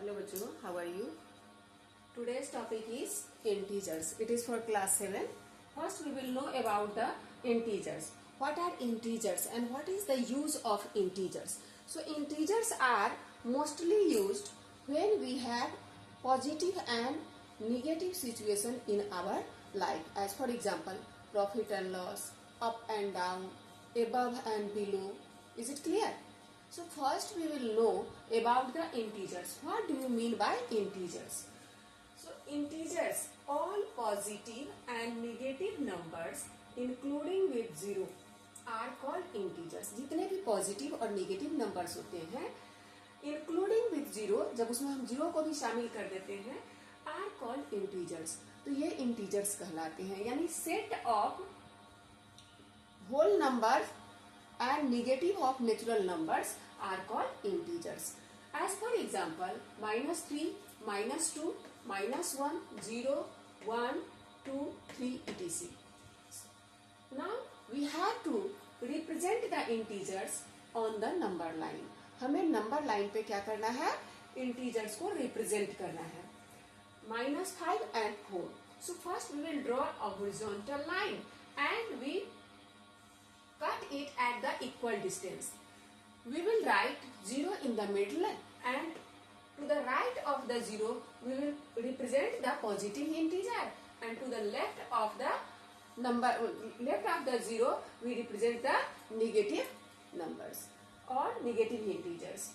Hello bachcho, how are you? Today's topic is integers. It is for class 7. First we will know about the integers. What are integers and what is the use of integers? So integers are mostly used when we have positive and negative situation in our life. As for example, profit and loss, up and down, above and below. Is it clear? So first we will know about the integers. What do you mean by integers? So integers, all positive and negative numbers including with zero are called integers. जितने भी positive और negative numbers होते हैं including with zero, जब उसमें हम zero को भी शामिल कर देते हैं, आर कॉल्ड इंटीजर्स. तो ये इंटीजर्स कहलाते हैं. यानी set of whole numbers and negative of natural numbers are called integers. As for example, -3, -2, -1, 0, 1, 2, 3 etc. Now we have to represent the integers on the number line. हमें number line पे क्या करना है? इंटीजर्स को represent करना है. -5 and 4. So first we will draw a horizontal line and we cut it at the equal distance. We will write 0 in the middle and to the right of the 0 we will represent the positive integer and to the left of the 0 we represent the negative numbers or negative integers.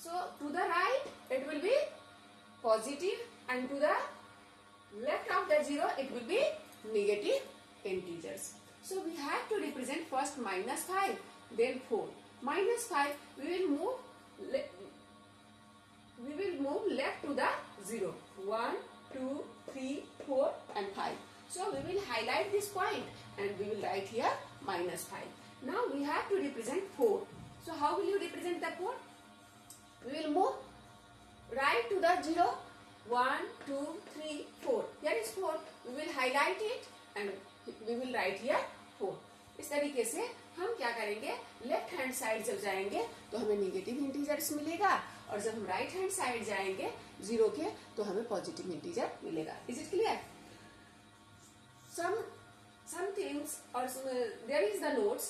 So to the right it will be positive and to the left of the 0 it will be negative integers. So we have to represent first -5, then 4. -5 we will move left to the 0. 1, 2, 3, 4 and 5. So we will highlight this point and we will write here -5. Now we have to represent 4. So how will you represent the 4? We will move right to the 0. 1, 2, 3, 4. Here is 4. We will highlight it and we will write here 4. इस तरीके से हम क्या करेंगे, left hand side जब जाएंगे तो हमें नेगेटिव इंटीजर्स मिलेगा और जब हम राइट हैंड साइड जाएंगे 0 के तो हमें पॉजिटिव इंटीजर मिलेगा. Is it clear? some things or there is the notes.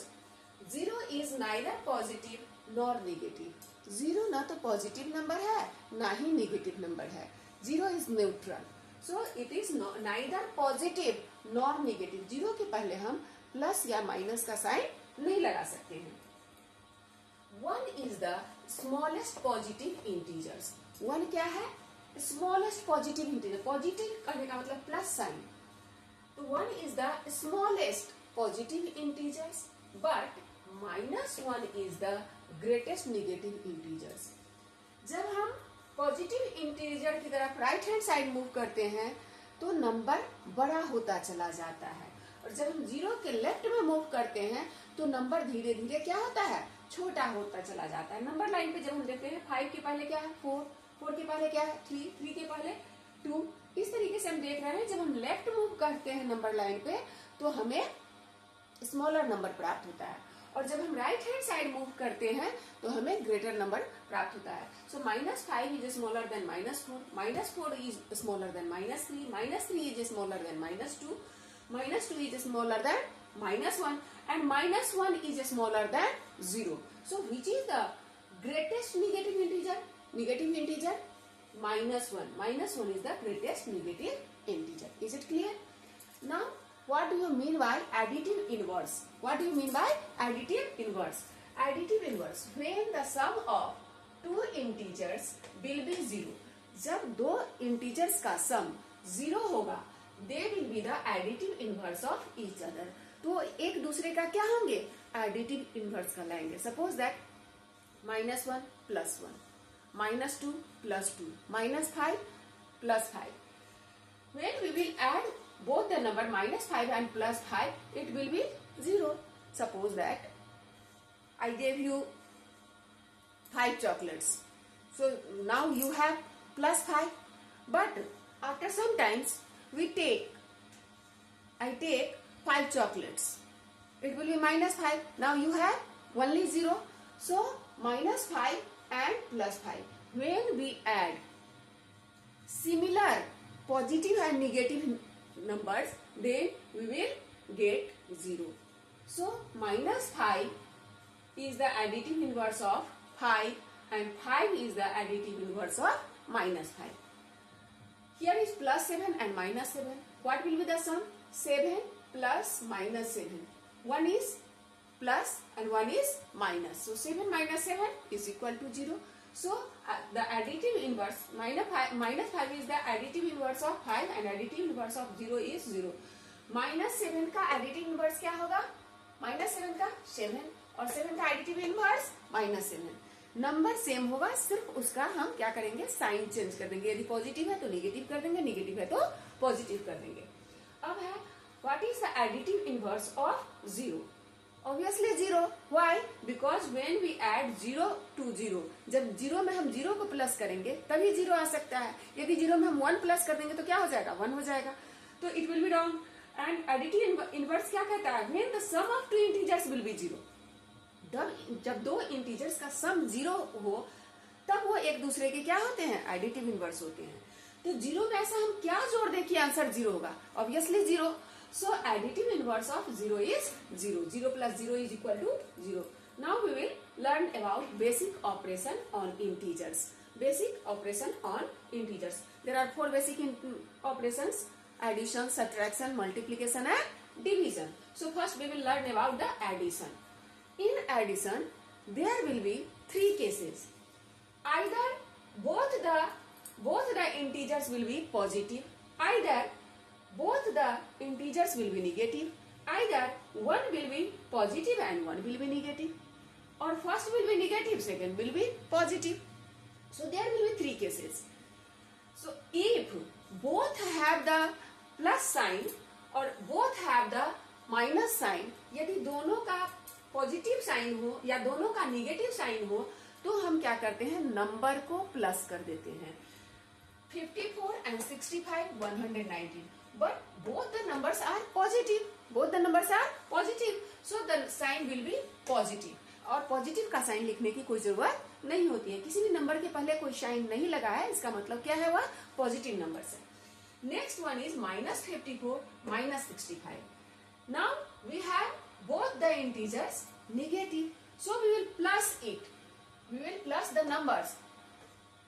0 is neither positive nor negative. 0 ना तो पॉजिटिव नंबर है ना ही नेगेटिव नंबर है. 0 is neutral. So it is neither positive nor negative. 0 के पहले हम प्लस या माइनस का साइन नहीं लगा सकते हैं. 1 is the smallest positive integers. 1 क्या है? Smallest positive integer. पॉजिटिव करने का मतलब प्लस साइन. तो 1 is the smallest positive integers, but -1 is the greatest negative integers. जब हम पॉजिटिव इंटीजर की तरफ राइट हैंड साइड मूव करते हैं तो नंबर बड़ा होता चला जाता है और जब हम 0 के लेफ्ट में मूव करते हैं तो नंबर धीरे धीरे क्या होता है, छोटा होता चला जाता है. नंबर लाइन पे जब हम देखते हैं 5 के पहले क्या है 4, 4 के पहले क्या है 3, 3 के पहले 2. इस तरीके से हम देख रहे हैं जब हम लेफ्ट मूव करते हैं नंबर लाइन पे तो हमें स्मॉलर नंबर प्राप्त होता है और जब हम राइट हैंड साइड मूव करते हैं तो हमें ग्रेटर नंबर प्राप्त होता है. सो -5 is smaller than -4, -4 is smaller than -3, -3 is smaller than -2, -2 is smaller than -1 and -1 is smaller than 0. So which is the greatest negative integer? Negative integer -1. -1 is the greatest negative integer. Is it clear? Now what do you mean by additive inverse? What do you mean by additive inverse? Additive inverse, when the sum of two integers will be 0. जब दो integers का sum 0 होगा they will be the additive inverse of each other. तो एक दूसरे का क्या होंगे, additive inverse कहलाएंगे. Suppose that -1 + 1, -2 + 2, -5 + 5. When we will add both the number -5 and +5, it will be 0. Suppose that I gave you 5 chocolates. So now you have +5, but after some times I take 5 chocolates. It will be -5. Now you have only 0. So -5 and +5. When we add similar positive and negative numbers, then we will get 0. So minus 5 is the additive inverse of 5 and 5 is the additive inverse of minus 5. Here is plus 7 and minus 7. What will be the sum? 7 plus minus 7. One is plus and one is minus. So 7 minus 7 is equal to 0. So the additive inverse minus 5 is the additive inverse of 5 and additive inverse of 0 is 0. Minus 7 का additive inverse क्या होगा? Minus 7 का 7 और 7 का additive inverse minus 7. Number same होगा, सिर्फ उसका हम क्या करेंगे, साइन चेंज कर देंगे. यदि पॉजिटिव है तो नेगेटिव कर देंगे, नेगेटिव है तो पॉजिटिव कर देंगे. अब है what is the additive inverse of 0? Obviously 0. Why? Because when we add 0 to 0, जब 0 में हम 0 को प्लस करेंगे तभी 0 आ सकता है. यदि 0 में हम 1 प्लस कर देंगे तो क्या हो जाएगा, 1 हो जाएगा. तो it will be wrong. And additive inverse क्या कहता है? When the sum of two integers will be 0. जब दो इंटीजर्स का सम 0 हो तब वो एक दूसरे के क्या होते हैं, एडिटिव इनवर्स होते हैं. तो 0 में ऐसा हम क्या जोड़ दें कि आंसर 0 होगा? Obviously 0. So additive inverse of 0 is 0. 0 plus 0 is equal to 0. Now we will learn about basic operation on integers. Basic operation on integers. There are 4 basic operations: addition, subtraction, multiplication and division. So first we will learn about the addition. In addition, there will be 3 cases. Either both the integers will be positive, either both the integers will be negative, either one will be positive and one will be negative, or first will be negative, second will be positive. So there will be 3 cases. So if both have the plus sign or both have the minus sign, यदि दोनों का positive sign हो या दोनों का negative sign हो तो हम क्या करते हैं, नंबर को प्लस कर देते हैं. 54 and 65, 119. But both the numbers are positive. Both the numbers are positive. So the sign will be positive. और पॉजिटिव का साइन लिखने की कोई जरूरत नहीं होती है. किसी भी नंबर के पहले कोई साइन नहीं लगा है, इसका मतलब क्या है, वह पॉजिटिव नंबर है. Next one is minus 54, minus 65. Now we have both the integers negative, so we will plus it. We will plus the numbers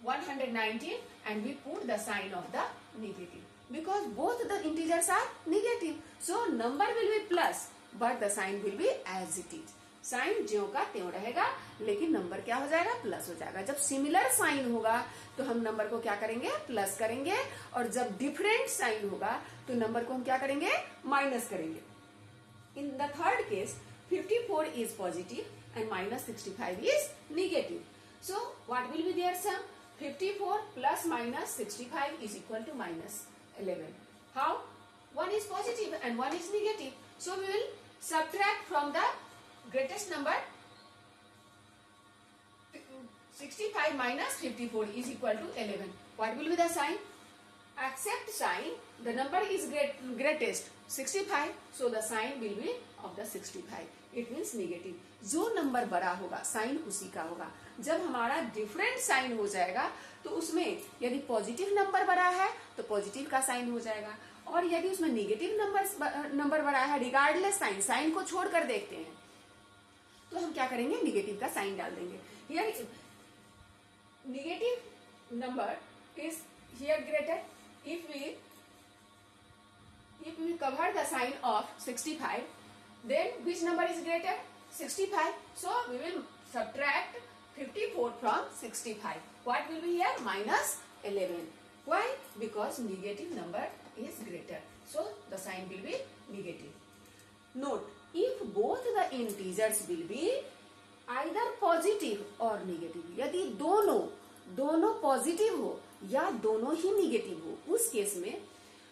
119 and we put the sign of the negative because both the integers are negative. So number will be plus but the sign will be as it is. Sign ज्यों का त्यों रहेगा लेकिन number क्या हो जाएगा, plus हो जाएगा. जब सिमिलर साइन होगा तो हम नंबर को क्या करेंगे, प्लस करेंगे, और जब डिफरेंट साइन होगा तो नंबर को हम क्या करेंगे, माइनस करेंगे. In the third case, 54 is positive and minus 65 is negative. So, what will be their sum? 54 plus minus 65 is equal to minus 11. How? One is positive and one is negative. So, we will subtract from the greatest number. 65 minus 54 is equal to 11. What will be the sign? Accept sign, the number is greatest 65, so the sign will be of the 65. It means negative. जो number बड़ा होगा sign उसी का होगा. जब हमारा different sign हो जाएगा तो उसमें यदि पॉजिटिव नंबर बड़ा है तो पॉजिटिव का साइन हो जाएगा, और यदि उसमें नेगेटिव नंबर बड़ा है, रिगार्डलेस साइन को छोड़कर देखते हैं, तो हम क्या करेंगे, नेगेटिव का साइन डाल देंगे. Here negative number is here greater. If we cover the sign of 65, then which number is greater? 65. So we will subtract 54 from 65. What will be here? Minus 11. Why? Because negative number is greater. So the sign will be negative. Note, if both the integers will be either positive or negative, यदि दोनों positive हो या दोनों ही negative हो, उस case में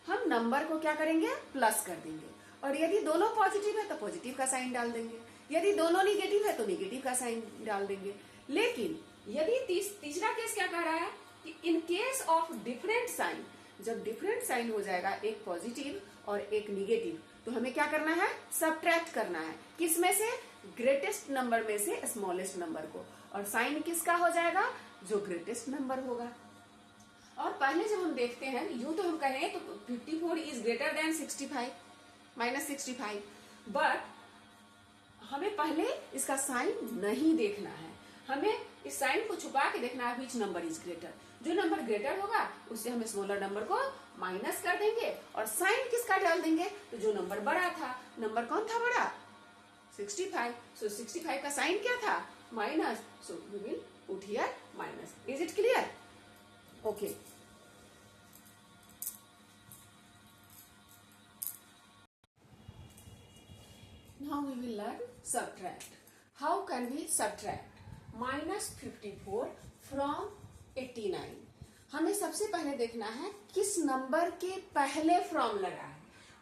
हम number को क्या करेंगे, प्लस कर देंगे, और यदि दोनों पॉजिटिव है तो पॉजिटिव का साइन डाल देंगे, यदि दोनों निगेटिव है तो निगेटिव का साइन डाल देंगे. लेकिन यदि तीसरा केस क्या कह रहा है कि in case of different sign, जब डिफरेंट साइन हो जाएगा, एक पॉजिटिव और एक निगेटिव, तो हमें क्या करना है, सबट्रैक्ट करना है. किसमें से, ग्रेटेस्ट नंबर में से स्मॉलेस्ट नंबर को, और साइन किसका हो जाएगा, जो ग्रेटेस्ट नंबर होगा. और पहले जब हम देखते हैं यूं तो हम कहें तो 54 is greater than 65 minus 65, but हमें पहले इसका साइन नहीं देखना है, हमें इस साइन को छुपा के देखना है विच नंबर इज ग्रेटर। जो नंबर ग्रेटर होगा उससे हम स्मॉलर नंबर को माइनस कर देंगे और साइन किसका डाल देंगे, तो जो नंबर बड़ा था, नंबर कौन था बड़ा, 65, सो 65 का साइन क्या था, minus, so we will put here minus. Is it clear? Okay, now we will learn subtract. How can we subtract minus 54 from 89? हमें सबसे पहले देखना है किस नंबर के पहले फ्रॉम लगा है।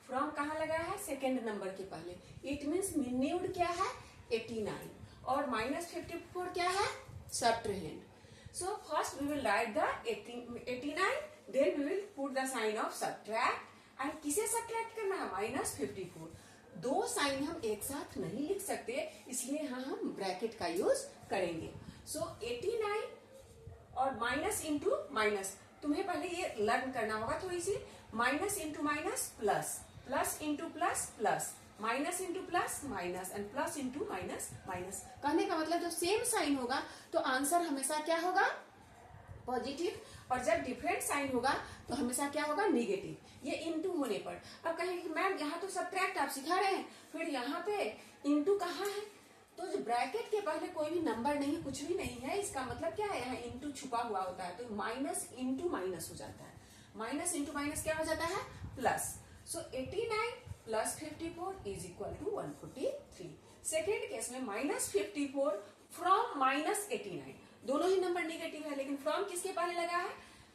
फ्रॉम कहाँ लगा है, सेकेंड नंबर के पहले। इट मीन्स मिन्यूड क्या है, 89, और माइनस 54 क्या है, subtrahend. So first we will write the 89, then we will put the sign of subtract. And किसे सबट्रैक्ट करना है, माइनस 54। दो साइन हम एक साथ नहीं लिख सकते, इसलिए यहाँ हम ब्रैकेट का यूज करेंगे। सो 89 और माइनस इंटू माइनस, तुम्हें पहले ये लर्न करना होगा थोड़ी सी। Minus into minus plus, plus into plus plus, minus into plus minus, and plus into minus minus. कहने का मतलब जब सेम साइन होगा तो आंसर हमेशा क्या होगा, पॉजिटिव, और जब डिफरेंट साइन होगा तो हमेशा क्या होगा, निगेटिव। ये इंटू होने पर, अब कहेंगे मैम यहाँ तो सबट्रैक्ट आप सिखा रहे हैं, फिर यहाँ पे इंटू कहाँ है, तो जो ब्रैकेट के पहले कोई भी नंबर नहीं, कुछ भी नहीं है, इसका मतलब क्या है, यहाँ इंटू छुपा हुआ होता है, तो माइनस इंटू माइनस हो जाता है। माइनस इंटू माइनस क्या हो जाता है, plus. So 89 plus 54 is equal to 143। Second case में माइनस 54 फ्रॉम माइनस 89, दोनों ही नंबर निगेटिव है, लेकिन फ्रॉम किसके पहले लगा है,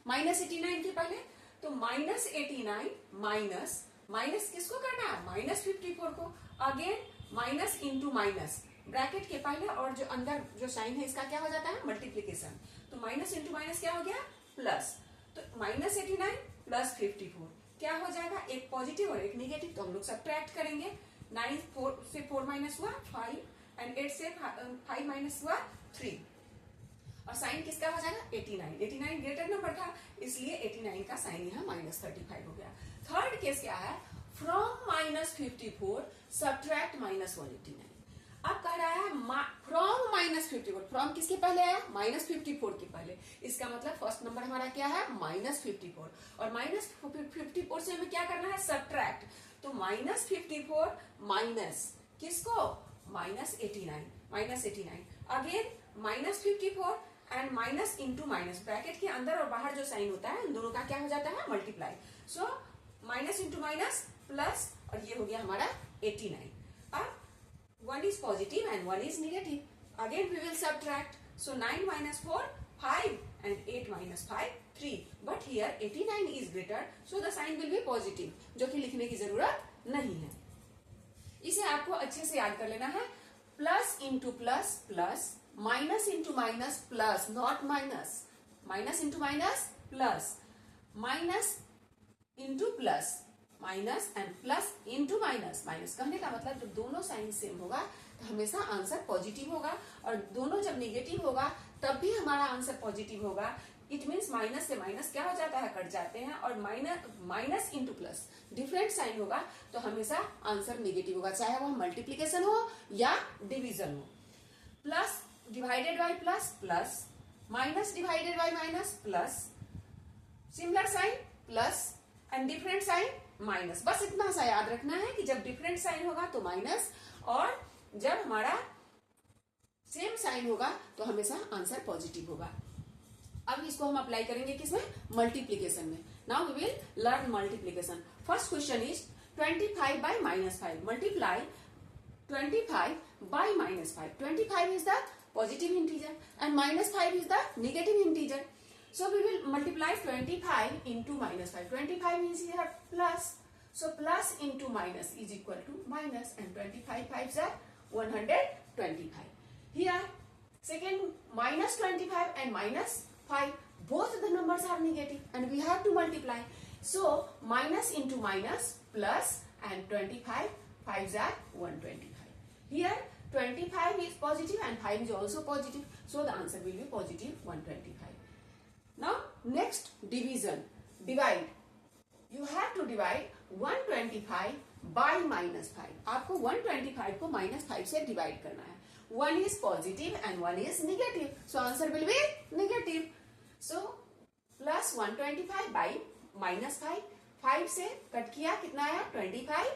माइनस 89 के पहले। तो माइनस 89 माइनस, माइनस किसको करना है, माइनस 54 को। Again minus into minus, bracket के पहले, और जो अंदर जो साइन है इसका क्या हो जाता है, मल्टीप्लीकेशन। तो माइनस इंटू माइनस क्या हो गया, प्लस। तो माइनस 89 प्लस 54 क्या हो जाएगा, एक पॉजिटिव और एक निगेटिव, तो हम लोग सबट्रैक्ट करेंगे। 9 4 से 4 माइनस हुआ 5, एंड 8 से 5 माइनस हुआ 3, और साइन किसका हो जाएगा, 89। 89 ग्रेटर नंबर था, इसलिए 89 का साइन यहाँ माइनस 35 हो गया। थर्ड केस क्या है, फ्रॉम माइनस 54 सबट्रैक्ट माइनस 189। अब कह रहा है फ्रॉम माइनस 54, फ्रॉम किसके पहले आया, माइनस 54 के पहले। इसका मतलब फर्स्ट नंबर हमारा क्या है, माइनस 54, और माइनस 54 से हमें क्या करना है, सबट्रैक्ट। तो माइनस 54 माइनस किसको, minus 89, minus 89। Again minus 54 and minus into minus, bracket के अंदर और बाहर जो साइन होता है उन दोनों का क्या हो जाता है, multiply. So minus into minus plus, और ये हो गया हमारा 89। अब 1 is positive and 1 is negative. Again we will subtract. So 9 minus 4 5, and 8 minus 5 3. But here 89 is greater, so the sign will be positive, जो कि लिखने की जरूरत नहीं है। इसे आपको अच्छे से याद कर लेना है। Plus into plus plus, minus into minus plus, not minus, minus into minus plus, minus into plus minus, and plus into minus minus. कहने का मतलब जब दोनों साइन सेम होगा तो हमेशा आंसर पॉजिटिव होगा, और दोनों जब निगेटिव होगा तब भी हमारा आंसर पॉजिटिव होगा। इट मीन्स माइनस से माइनस क्या हो जाता है, कट जाते हैं, और minus into plus different sign होगा तो हमेशा आंसर निगेटिव होगा, चाहे वह मल्टीप्लीकेशन हो या डिवीजन हो। Plus divided by plus plus, minus divided by minus plus, similar sign plus, and different sign minus. बस इतना सा याद रखना है कि जब डिफरेंट साइन होगा तो माइनस, और जब हमारा सेम साइन होगा तो हमेशा आंसर पॉजिटिव होगा। अब इसको हम अप्लाई करेंगे किसमें, मल्टीप्लीकेशन में। Now we will learn multiplication. First question is 25 by minus 5. Multiply 25 by minus 5. 25 is the positive integer and minus 5 is the negative integer. So we will multiply 25 into minus 5. 25 means here plus. So plus into minus is equal to minus, and 25 5s are 125. Here second minus 25 and minus 5, both the numbers are negative and we have to multiply. So minus into minus plus, and 25 5s are 125. Here 25 is positive and 5 is also positive, so the answer will be positive 125. Now next division, divide. You have to divide 125 by -5. आपको 125 को -5 से divide करना है. One is positive and one is negative. So answer will be negative. So plus 125 by -5. 5 से cut किया कितना आया 25.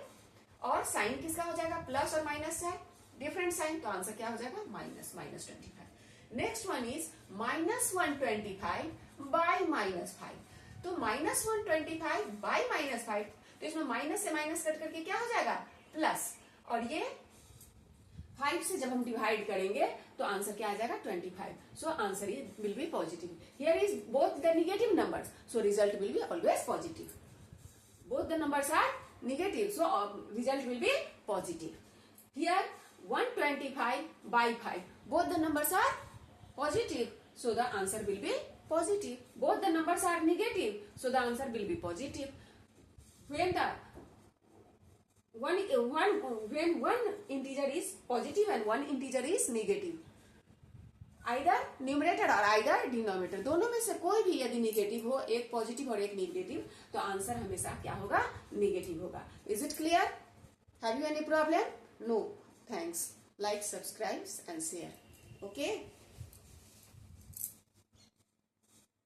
और साइन किसका हो जाएगा, प्लस और माइनस है, डिफरेंट साइन, तो आंसर क्या हो जाएगा -25. Next one is -125 by -5. तो -125 बाई -5, तो इसमें माइनस से माइनस कट करके क्या हो जाएगा प्लस, और ये 5 से जब हम डिवाइड करेंगे तो आंसर क्या आ जाएगा 25. So answer will be positive. Here is both the negative numbers, so result will be always positive. Both the numbers are negative, so result will be positive. Here 125 by 5, both the numbers are positive, so the answer will be positive. Both the numbers are negative, so the answer will be positive. When one integer is positive and one integer is negative, either numerator or either denominator, दोनों में से कोई भी यदि negative हो, एक positive और एक नेगेटिव, तो आंसर हमेशा क्या होगा, नेगेटिव होगा. Is it clear? Have you any problem? No. Thanks. Like, subscribe and share. Okay.